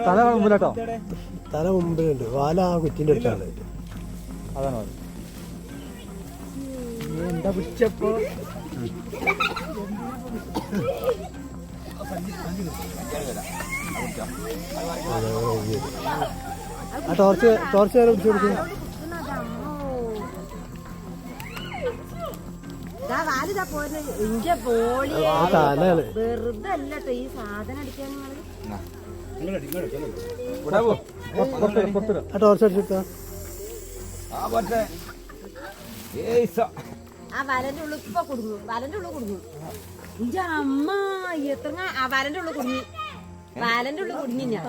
തല മുമ്പിലോട്ടോ, തല മുമ്പിലുണ്ട്, വാല ആ കുറ്റിന്റെ അടുത്താണ്. അതാണ് എന്താ പിടിച്ചപ്പോ ആ ടോർച്ച് വരെ പിടിച്ചു കൊടുക്കും. വെറുതെ അല്ലട്ടോ ഈ സാധനം അടിക്കാൻ. ആ ടോർച്ച് അടിച്ചെടുത്താ ആ വലന്റെ ഉള്ളിൽ ഇപ്പൊ കുടുങ്ങും, വലന്റെ ഉള്ളിൽ കുടുങ്ങും. ഇന്റെ അമ്മ എത്ര ആ വലന്റെ ഉള്ളിൽ കുടുങ്ങി, വലന്റെ ഉള്ളിൽ കുടുങ്ങി. ഞാൻ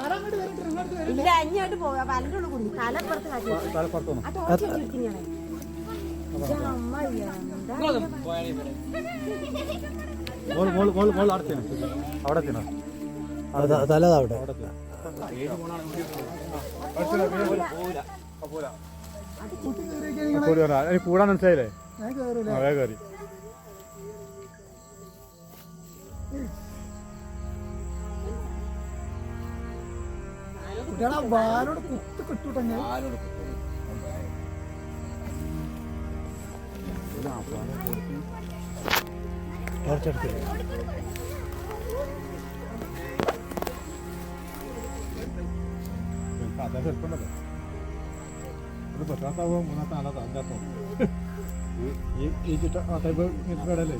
ഇല്ല അഞ്ഞായിട്ട് പോവാ, വലന്റെ ഉള്ളിൽ കുടുങ്ങി. തലപ്പുറത്ത് കാട്ടി ആ ടോർച്ച് അടിച്ചിരിക്കുന്നേ. അമ്മ അവിടെ തല അവിടെ കൂടാൻ മനസ്സിലായില്ലേ? കയറി വാലോട് കുത്ത് കിട്ടൂട്ടെ. ടോർച്ചെടുത്തില്ല. അതാ ചെറുപ്പുണ്ടല്ലോ, ഒരു പത്താത്താവോ മൂന്നാത്ത നാലാത്ത അഞ്ചാത്തോ ഈ ചുറ്റ ആ ടൈപ്പ് കടല്ലേ.